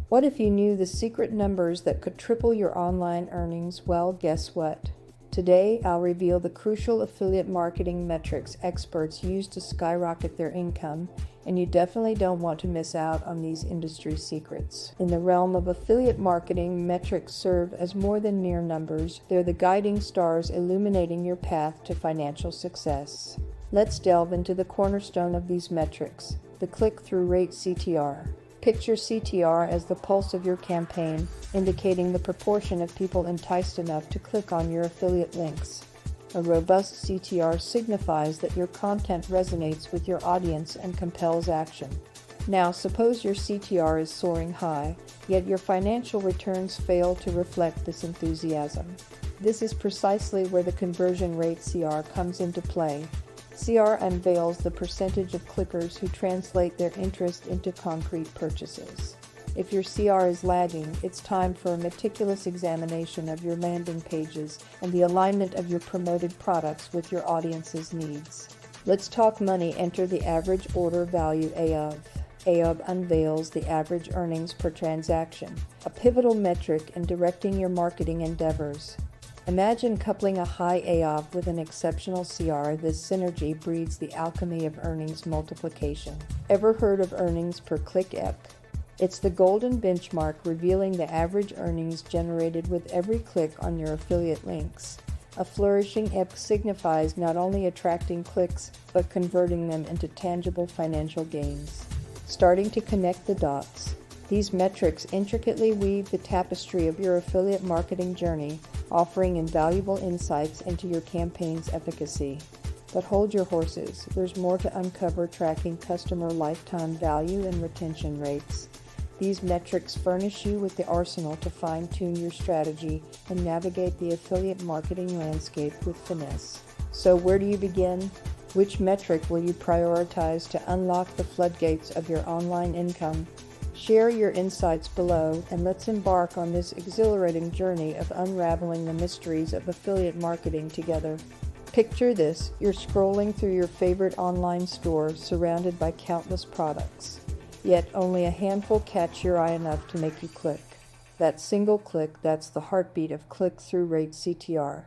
What if you knew the secret numbers that could triple your online earnings? Well, guess what? Today, I'll reveal the crucial affiliate marketing metrics experts use to skyrocket their income, and you definitely don't want to miss out on these industry secrets. In the realm of affiliate marketing, metrics serve as more than mere numbers. They're the guiding stars illuminating your path to financial success. Let's delve into the cornerstone of these metrics, the click-through rate CTR. Picture CTR as the pulse of your campaign, indicating the proportion of people enticed enough to click on your affiliate links. A robust CTR signifies that your content resonates with your audience and compels action. Now, suppose your CTR is soaring high, yet your financial returns fail to reflect this enthusiasm. This is precisely where the conversion rate CR comes into play. CR unveils the percentage of clickers who translate their interest into concrete purchases. If your CR is lagging, it's time for a meticulous examination of your landing pages and the alignment of your promoted products with your audience's needs. Let's talk money. Enter the average order value AOV. AOV unveils the average earnings per transaction, a pivotal metric in directing your marketing endeavors. Imagine coupling a high AOV with an exceptional CR. This synergy breeds the alchemy of earnings multiplication. Ever heard of earnings per click EP? It's the golden benchmark revealing the average earnings generated with every click on your affiliate links. A flourishing EP signifies not only attracting clicks, but converting them into tangible financial gains. Starting to connect the dots. These metrics intricately weave the tapestry of your affiliate marketing journey, offering invaluable insights into your campaign's efficacy. But hold your horses, there's more to uncover. Tracking customer lifetime value and retention rates. These metrics furnish you with the arsenal to fine-tune your strategy and navigate the affiliate marketing landscape with finesse. So where do you begin? Which metric will you prioritize to unlock the floodgates of your online income? Share your insights below, and let's embark on this exhilarating journey of unraveling the mysteries of affiliate marketing together. Picture this: you're scrolling through your favorite online store surrounded by countless products, yet only a handful catch your eye enough to make you click. That single click, that's the heartbeat of click-through rate CTR.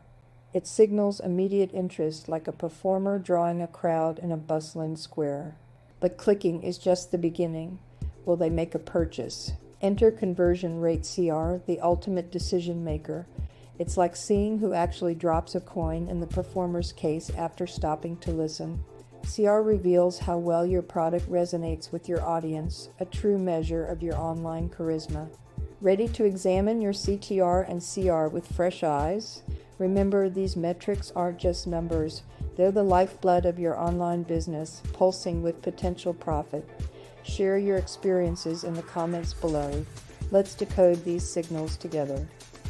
It signals immediate interest, like a performer drawing a crowd in a bustling square. But clicking is just the beginning. Will they make a purchase? Enter conversion rate CR, the ultimate decision maker. It's like seeing who actually drops a coin in the performer's case after stopping to listen. CR reveals how well your product resonates with your audience, a true measure of your online charisma. Ready to examine your CTR and CR with fresh eyes? Remember, these metrics aren't just numbers. They're the lifeblood of your online business, pulsing with potential profit. Share your experiences in the comments below. Let's decode these signals together.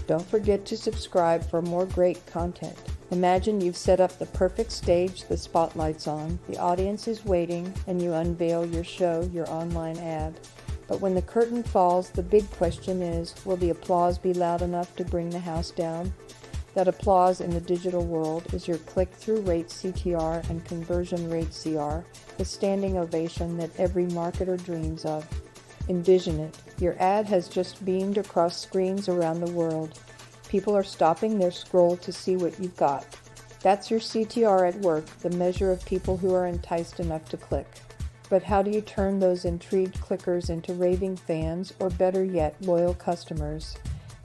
Don't forget to subscribe for more great content. Imagine you've set up the perfect stage, the spotlight's on, the audience is waiting, and you unveil your show, your online ad. But when the curtain falls, the big question is, will the applause be loud enough to bring the house down? That applause in the digital world is your click-through rate CTR and conversion rate CR, the standing ovation that every marketer dreams of. Envision it. Your ad has just beamed across screens around the world. People are stopping their scroll to see what you've got. That's your CTR at work, the measure of people who are enticed enough to click. But how do you turn those intrigued clickers into raving fans, or better yet, loyal customers?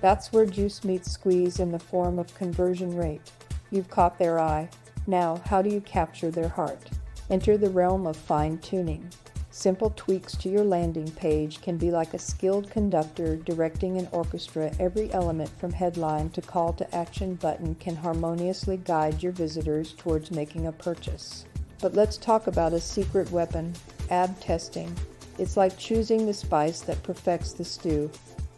That's where juice meets squeeze in the form of conversion rate. You've caught their eye. Now, how do you capture their heart? Enter the realm of fine-tuning. Simple tweaks to your landing page can be like a skilled conductor directing an orchestra. Every element from headline to call to action button can harmoniously guide your visitors towards making a purchase. But let's talk about a secret weapon, AB testing. It's like choosing the spice that perfects the stew.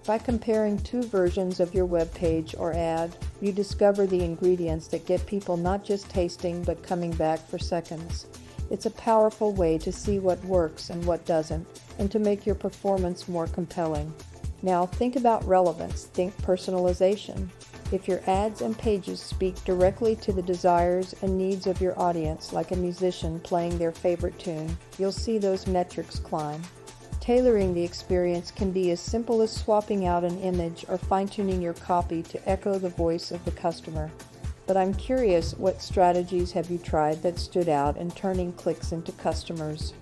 By comparing two versions of your web page or ad, you discover the ingredients that get people not just tasting but coming back for seconds. It's a powerful way to see what works and what doesn't, and to make your performance more compelling. Now think about relevance, think personalization. If your ads and pages speak directly to the desires and needs of your audience, like a musician playing their favorite tune, you'll see those metrics climb. Tailoring the experience can be as simple as swapping out an image or fine-tuning your copy to echo the voice of the customer. But I'm curious, what strategies have you tried that stood out in turning clicks into customers?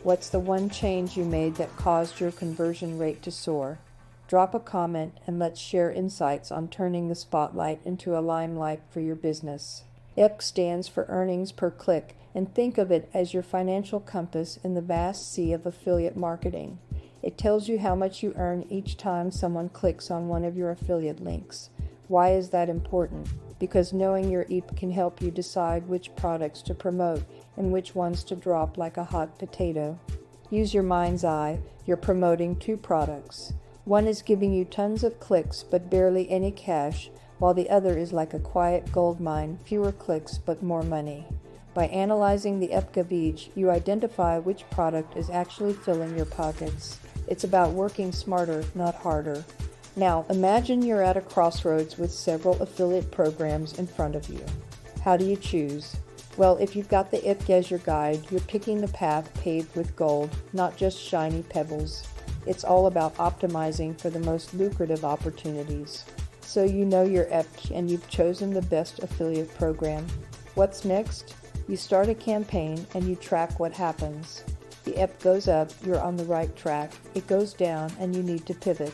What's the one change you made that caused your conversion rate to soar? Drop a comment and let's share insights on turning the spotlight into a limelight for your business. EPC stands for earnings per click, and think of it as your financial compass in the vast sea of affiliate marketing. It tells you how much you earn each time someone clicks on one of your affiliate links. Why is that important? Because knowing your EPC can help you decide which products to promote and which ones to drop like a hot potato. Use your mind's eye. You're promoting two products. One is giving you tons of clicks but barely any cash, while the other is like a quiet gold mine, fewer clicks but more money. By analyzing the EPC of each, you identify which product is actually filling your pockets. It's about working smarter, not harder. Now, imagine you're at a crossroads with several affiliate programs in front of you. How do you choose? Well, if you've got the EPC as your guide, you're picking the path paved with gold, not just shiny pebbles. It's all about optimizing for the most lucrative opportunities. So you know your EPC and you've chosen the best affiliate program. What's next? You start a campaign and you track what happens. The EPC goes up, you're on the right track. It goes down and you need to pivot.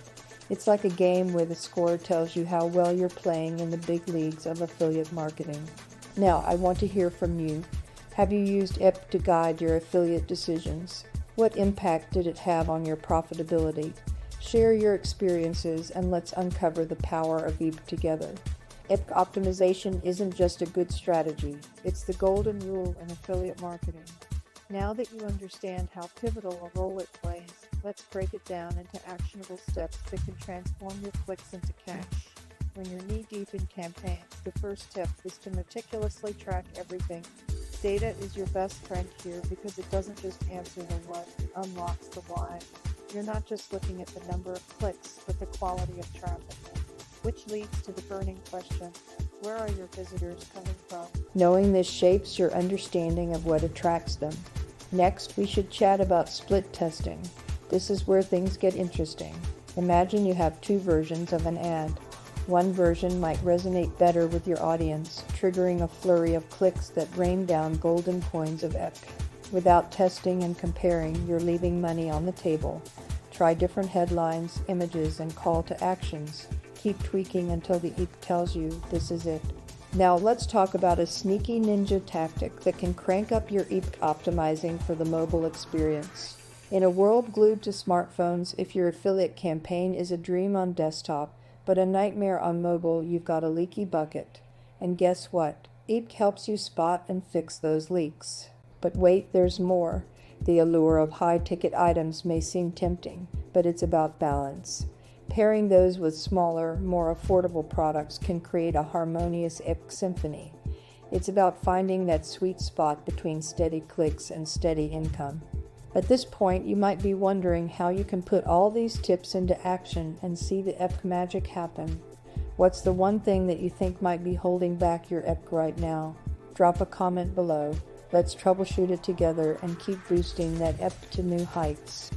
It's like a game where the score tells you how well you're playing in the big leagues of affiliate marketing. Now, I want to hear from you. Have you used EPC to guide your affiliate decisions? What impact did it have on your profitability? Share your experiences and let's uncover the power of EPC together. EPC optimization isn't just a good strategy, it's the golden rule in affiliate marketing. Now that you understand how pivotal a role it plays, let's break it down into actionable steps that can transform your clicks into cash. When you're knee-deep in campaigns, the first step is to meticulously track everything. Data is your best friend here because it doesn't just answer the what, it unlocks the why. You're not just looking at the number of clicks, but the quality of traffic. Which leads to the burning question, where are your visitors coming from? Knowing this shapes your understanding of what attracts them. Next, we should chat about split testing. This is where things get interesting. Imagine you have two versions of an ad. One version might resonate better with your audience, triggering a flurry of clicks that rain down golden coins of EPC. Without testing and comparing, you're leaving money on the table. Try different headlines, images, and call to actions. Keep tweaking until the EPC tells you this is it. Now let's talk about a sneaky ninja tactic that can crank up your EPC optimizing for the mobile experience. In a world glued to smartphones, if your affiliate campaign is a dream on desktop, but a nightmare on mobile, you've got a leaky bucket. And guess what? EPC helps you spot and fix those leaks. But wait, there's more. The allure of high-ticket items may seem tempting, but it's about balance. Pairing those with smaller, more affordable products can create a harmonious EPC symphony. It's about finding that sweet spot between steady clicks and steady income. At this point, you might be wondering how you can put all these tips into action and see the EPC magic happen. What's the one thing that you think might be holding back your EPC right now? Drop a comment below. Let's troubleshoot it together and keep boosting that EPC to new heights.